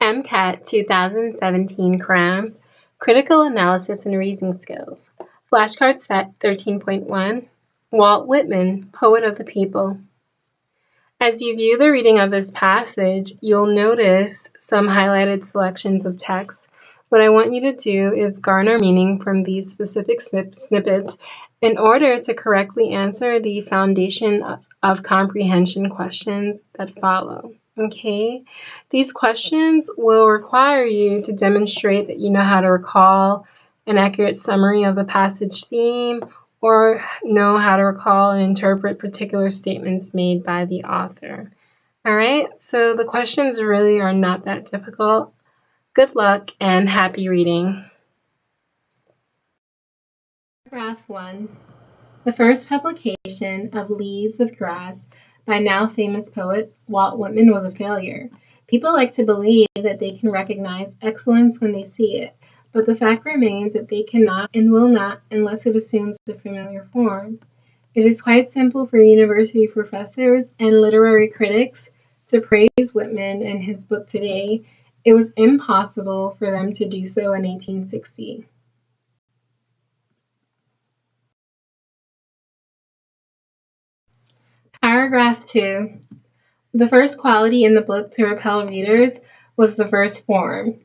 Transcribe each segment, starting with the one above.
MCAT 2017 Cram, Critical Analysis and Reasoning Skills. Flashcard Set 13.1, Walt Whitman, Poet of the People. As you view the reading of this passage, you'll notice some highlighted selections of text. What I want you to do is garner meaning from these specific snippets in order to correctly answer the foundation of comprehension questions that follow. Okay, these questions will require you to demonstrate that you know how to recall an accurate summary of the passage theme or know how to recall and interpret particular statements made by the author. All right, so the questions really are not that difficult. Good luck and happy reading. Paragraph 1. The first publication of Leaves of Grass by now famous poet Walt Whitman was a failure. People like to believe that they can recognize excellence when they see it, but the fact remains that they cannot and will not unless it assumes a familiar form. It is quite simple for university professors and literary critics to praise Whitman and his book today. It was impossible for them to do so in 1860. Paragraph 2. The first quality in the book to repel readers was the verse form.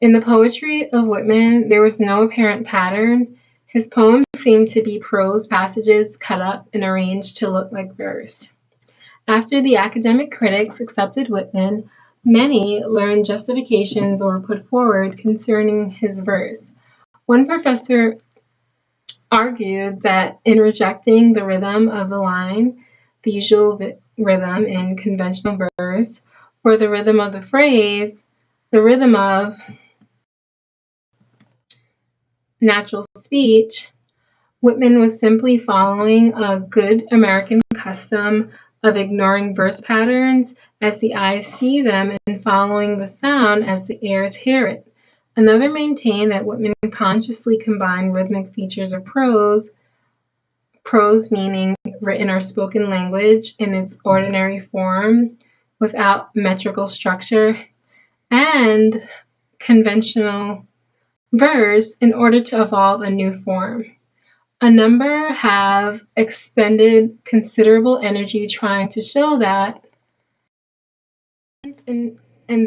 In the poetry of Whitman, there was no apparent pattern. His poems seemed to be prose passages cut up and arranged to look like verse. After the academic critics accepted Whitman, many learned justifications were put forward concerning his verse. One professor argued that in rejecting the rhythm of the line, the usual rhythm in conventional verse, for the rhythm of the phrase, the rhythm of natural speech, Whitman was simply following a good American custom of ignoring verse patterns as the eyes see them and following the sound as the ears hear it. Another maintained that Whitman consciously combined rhythmic features of prose meaning written or spoken language in its ordinary form without metrical structure, and conventional verse in order to evolve a new form. A number have expended considerable energy trying to show that, and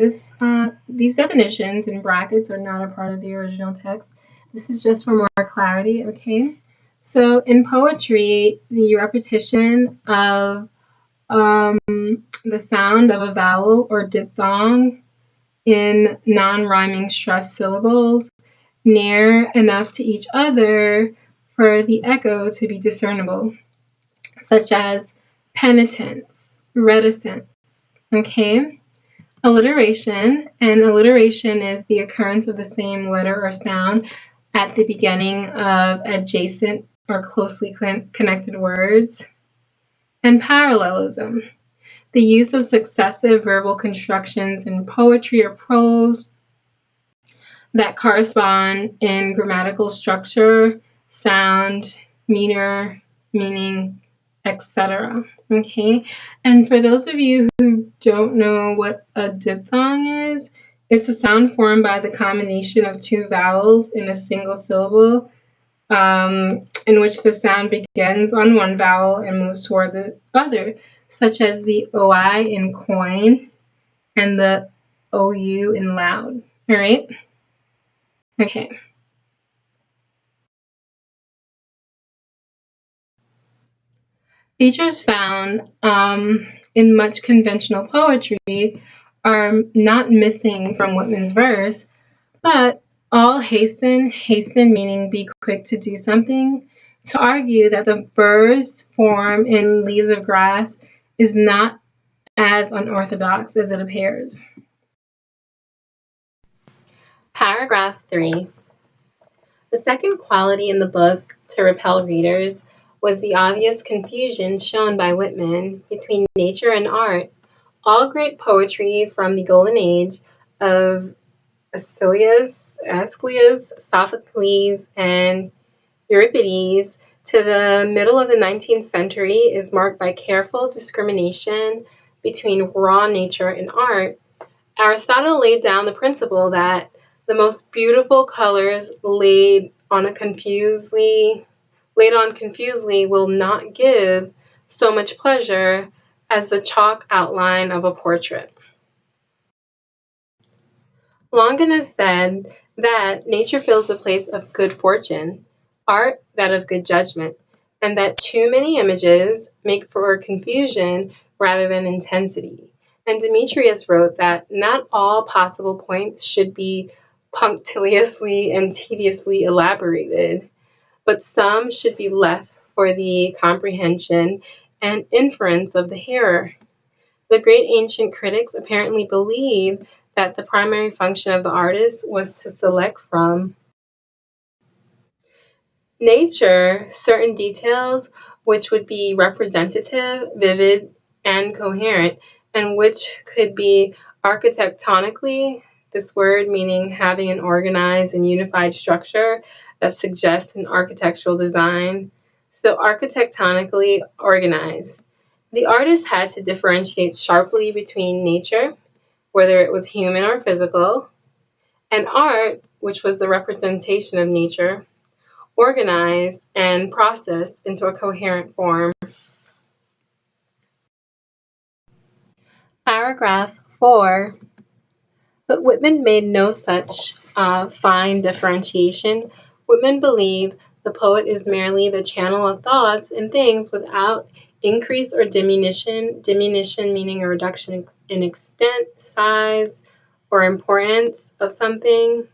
these definitions in brackets are not a part of the original text. This is just for more clarity, okay? So in poetry, the repetition of the sound of a vowel or diphthong in non-rhyming stressed syllables near enough to each other for the echo to be discernible, such as penitence, reticence, okay? Alliteration, and alliteration is the occurrence of the same letter or sound at the beginning of adjacent or closely connected words. And parallelism, the use of successive verbal constructions in poetry or prose that correspond in grammatical structure, sound, meter, meaning, etc. Okay, and for those of you who don't know what a diphthong is, it's a sound formed by the combination of two vowels in a single syllable, in which the sound begins on one vowel and moves toward the other, such as the OI in coin and the OU in loud. All right? Okay. Features found in much conventional poetry are not missing from Whitman's verse, but all hasten meaning be quick to do something, to argue that the verse form in Leaves of Grass is not as unorthodox as it appears. Paragraph 3. The second quality in the book to repel readers was the obvious confusion shown by Whitman between nature and art. All great poetry from the golden age of Aeschylus, Sophocles, and Euripides to the middle of the 19th century is marked by careful discrimination between raw nature and art. Aristotle laid down the principle that the most beautiful colors laid on confusedly will not give so much pleasure as the chalk outline of a portrait. Longinus said that nature fills the place of good fortune, art that of good judgment, and that too many images make for confusion rather than intensity. And Demetrius wrote that not all possible points should be punctiliously and tediously elaborated, but some should be left for the comprehension and inference of the hearer. The great ancient critics apparently believed that the primary function of the artist was to select from nature certain details which would be representative, vivid, and coherent, and which could be architectonically, this word meaning having an organized and unified structure that suggests an architectural design. So architectonically organized. The artist had to differentiate sharply between nature, whether it was human or physical, and art, which was the representation of nature, organized and processed into a coherent form. Paragraph 4. But Whitman made no such fine differentiation. Whitman believed the poet is merely the channel of thoughts and things without increase or diminution meaning a reduction in extent, size, or importance of something.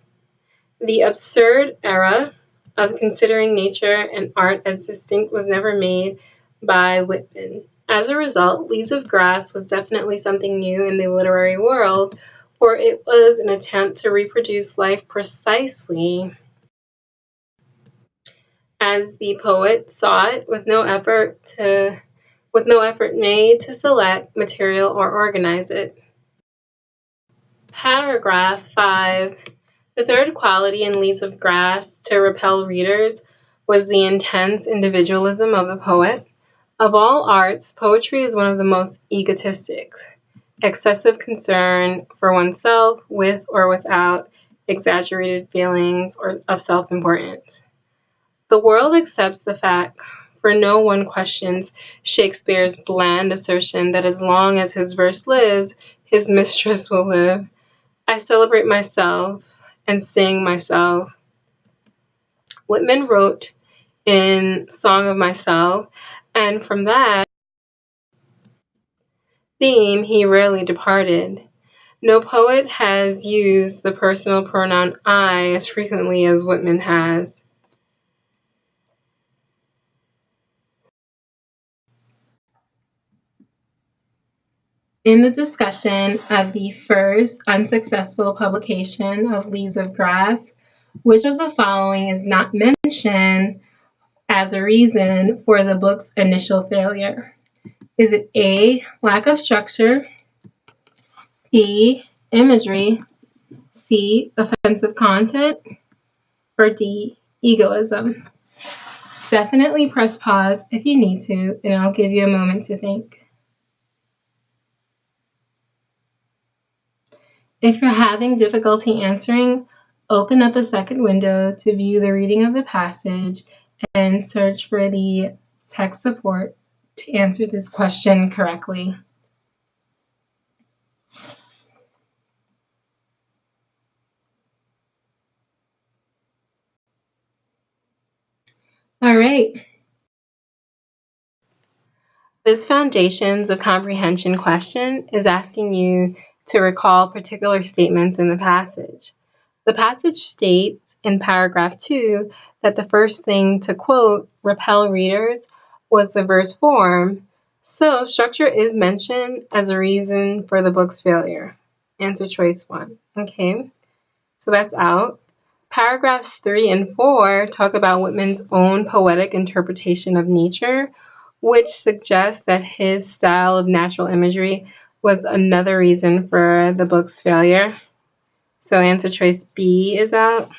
The absurd error of considering nature and art as distinct was never made by Whitman. As a result, Leaves of Grass was definitely something new in the literary world, for it was an attempt to reproduce life precisely as the poet saw it, with no effort made to select material or organize it. Paragraph 5. The third quality in Leaves of Grass to repel readers was the intense individualism of the poet. Of all arts, poetry is one of the most egotistic. Excessive concern for oneself with or without exaggerated feelings of self-importance. The world accepts the fact, for no one questions Shakespeare's bland assertion that as long as his verse lives, his mistress will live. I celebrate myself and sing myself. Whitman wrote in Song of Myself, and from that theme he rarely departed. No poet has used the personal pronoun I as frequently as Whitman has. In the discussion of the first unsuccessful publication of Leaves of Grass, which of the following is not mentioned as a reason for the book's initial failure? Is it A, lack of structure, B, imagery, C, offensive content, or D, egoism? Definitely press pause if you need to, and I'll give you a moment to think. If you're having difficulty answering, open up a second window to view the reading of the passage and search for the text support to answer this question correctly. All right. This Foundations of Comprehension question is asking you to recall particular statements in the passage. The passage states in paragraph 2 that the first thing to, quote, repel readers was the verse form, so structure is mentioned as a reason for the book's failure. Answer choice 1. Okay, so that's out. Paragraphs 3 and 4 talk about Whitman's own poetic interpretation of nature, which suggests that his style of natural imagery was another reason for the book's failure. So answer choice B is out.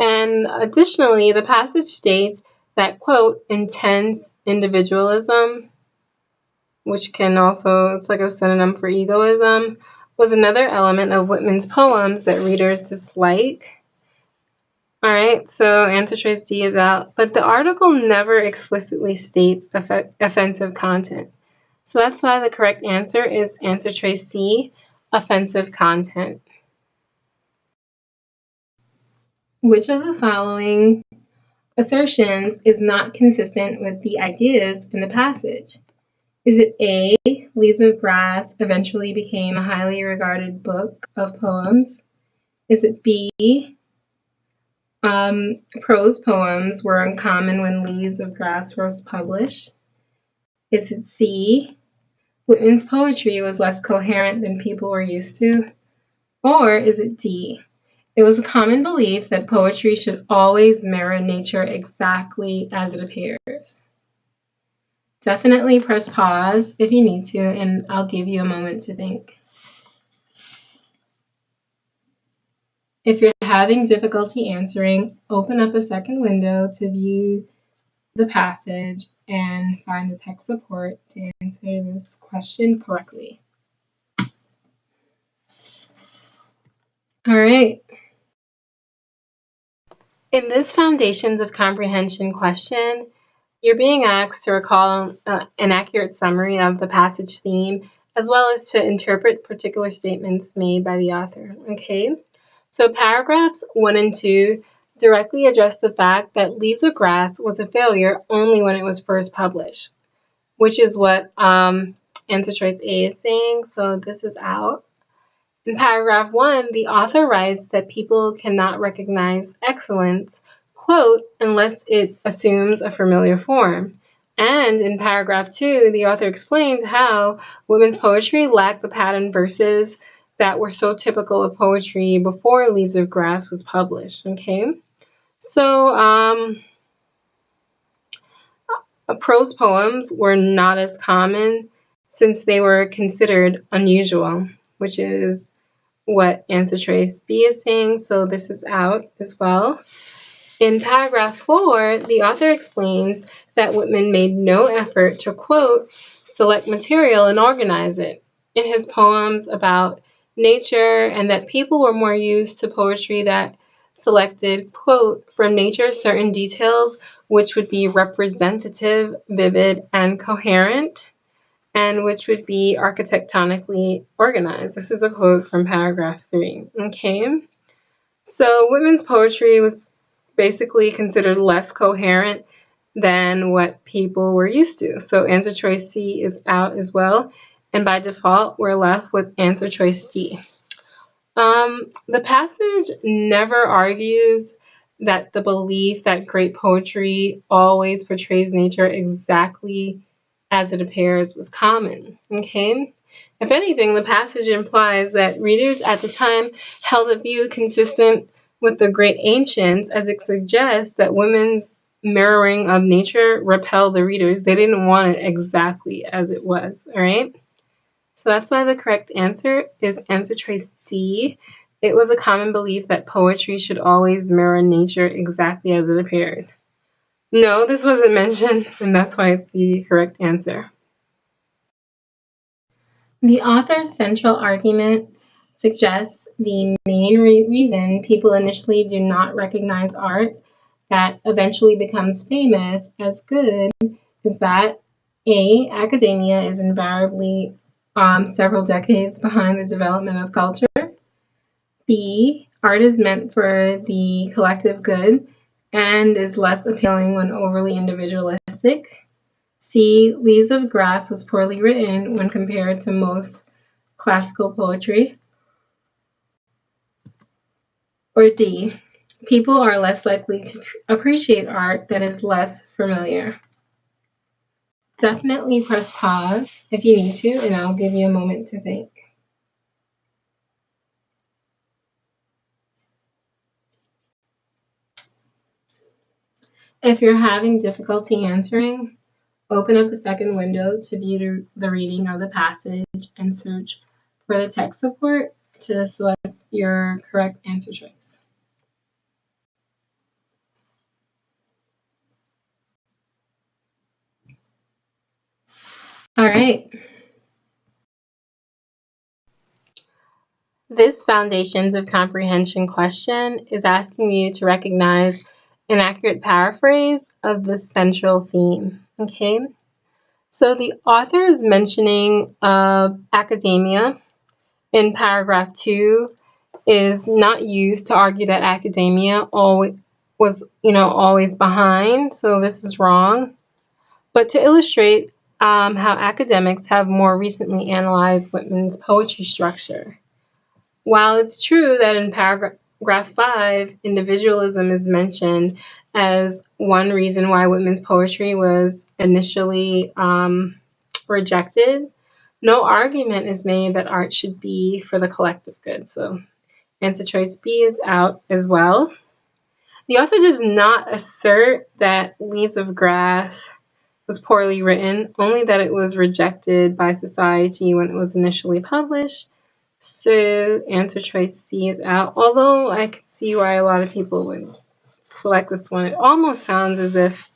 And additionally, the passage states that, quote, intense individualism, which can also, it's like a synonym for egoism, was another element of Whitman's poems that readers dislike. All right, so answer choice D is out, but the article never explicitly states offensive content. So that's why the correct answer is answer choice C, offensive content. Which of the following assertions is not consistent with the ideas in the passage? Is it A, Leaves of Grass eventually became a highly regarded book of poems? Is it B, prose poems were uncommon when Leaves of Grass was published? Is it C, Whitman's poetry was less coherent than people were used to? Or is it D, it was a common belief that poetry should always mirror nature exactly as it appears? Definitely press pause if you need to, and I'll give you a moment to think. If you're having difficulty answering, open up a second window to view the passage and find the text support to answer this question correctly. All right. In this Foundations of Comprehension question, you're being asked to recall an accurate summary of the passage theme, as well as to interpret particular statements made by the author. Okay? So paragraphs 1 and 2 directly address the fact that Leaves of Grass was a failure only when it was first published, which is what answer choice A is saying, so this is out. In paragraph 1, the author writes that people cannot recognize excellence, quote, unless it assumes a familiar form. And in paragraph 2, the author explains how Whitman's poetry lacked the pattern verses that were so typical of poetry before Leaves of Grass was published. Okay, so prose poems were not as common since they were considered unusual, which is what answer choice B is saying, so this is out as well. In paragraph 4, the author explains that Whitman made no effort to, quote, select material and organize it in his poems about nature, and that people were more used to poetry that selected, quote, from nature certain details which would be representative, vivid, and coherent, and which would be architectonically organized. This is a quote from paragraph 3. Okay, so Whitman's poetry was basically considered less coherent than what people were used to. So answer choice C is out as well, and by default, we're left with answer choice D. The passage never argues that the belief that great poetry always portrays nature exactly as it appears was common. Okay? If anything, the passage implies that readers at the time held a view consistent with the great ancients, as it suggests that women's mirroring of nature repelled the readers. They didn't want it exactly as it was, all right? So that's why the correct answer is answer choice D. It was a common belief that poetry should always mirror nature exactly as it appeared. No, this wasn't mentioned, and that's why it's the correct answer. The author's central argument suggests the main reason people initially do not recognize art that eventually becomes famous as good is that A, academia is invariably several decades behind the development of culture. B, art is meant for the collective good and is less appealing when overly individualistic. C, Leaves of Grass was poorly written when compared to most classical poetry. Or D, people are less likely to appreciate art that is less familiar. Definitely press pause if you need to, and I'll give you a moment to think. If you're having difficulty answering, open up a second window to view the reading of the passage and search for the text support to select your correct answer choice. All right. This Foundations of Comprehension question is asking you to recognize an accurate paraphrase of the central theme, okay? So the author is mentioning academia in paragraph 2 is not used to argue that academia always was, always behind, so this is wrong, but to illustrate how academics have more recently analyzed Whitman's poetry structure. While it's true that in paragraph 5, individualism is mentioned as one reason why Whitman's poetry was initially rejected, no argument is made that art should be for the collective good. So answer choice B is out as well. The author does not assert that Leaves of Grass was poorly written, only that it was rejected by society when it was initially published. So answer choice C is out, although I can see why a lot of people would select this one. It almost sounds as if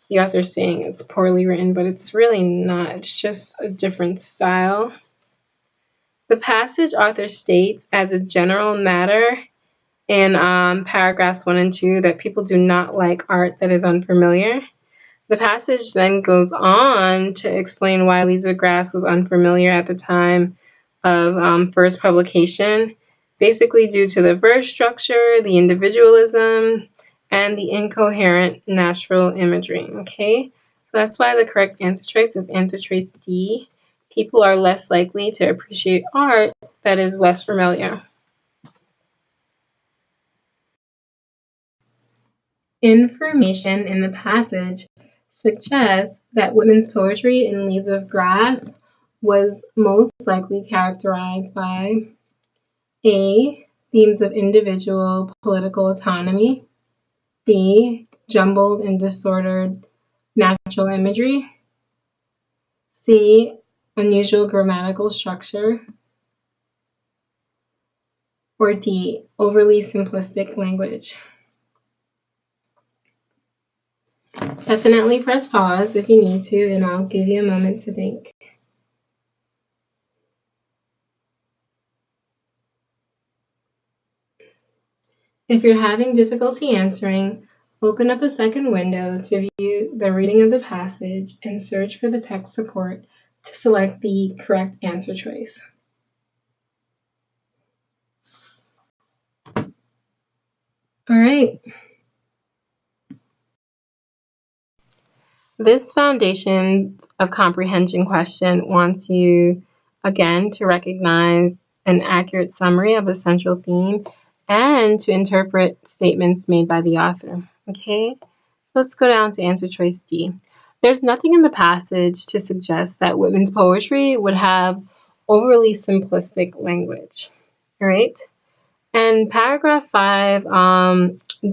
the author's saying it's poorly written, but it's really not. It's just a different style. The passage author states as a general matter in paragraphs 1 and 2 that people do not like art that is unfamiliar. The passage then goes on to explain why Leaves of Grass was unfamiliar at the time of first publication, basically due to the verse structure, the individualism, and the incoherent natural imagery, okay? So that's why the correct answer choice is answer choice D. People are less likely to appreciate art that is less familiar. Information in the passage suggests that Whitman's poetry in Leaves of Grass was most likely characterized by A. Themes of individual political autonomy, B. Jumbled and disordered natural imagery, C. Unusual grammatical structure, or D. Overly simplistic language. Definitely press pause if you need to, and I'll give you a moment to think. If you're having difficulty answering, open up a second window to view the reading of the passage and search for the text support to select the correct answer choice. All right. This Foundation of Comprehension question wants you, again, to recognize an accurate summary of the central theme and to interpret statements made by the author, okay? So let's go down to answer choice D. There's nothing in the passage to suggest that Whitman's poetry would have overly simplistic language, all right? And paragraph 5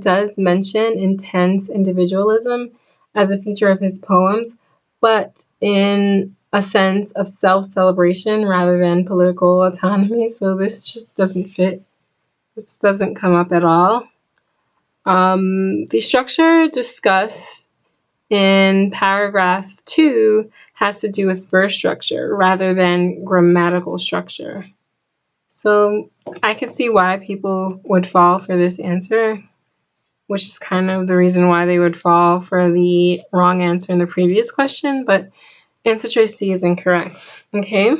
does mention intense individualism as a feature of his poems, but in a sense of self-celebration rather than political autonomy. So this just doesn't fit. This doesn't come up at all. The structure discussed in paragraph 2 has to do with verse structure rather than grammatical structure. So I can see why people would fall for this answer, which is kind of the reason why they would fall for the wrong answer in the previous question, but answer choice C is incorrect, okay?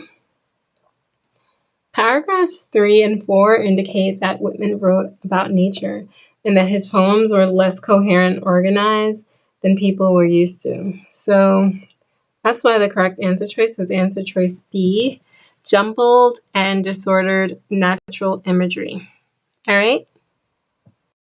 Paragraphs 3 and 4 indicate that Whitman wrote about nature and that his poems were less coherent and organized than people were used to. So that's why the correct answer choice is answer choice B, jumbled and disordered natural imagery. All right.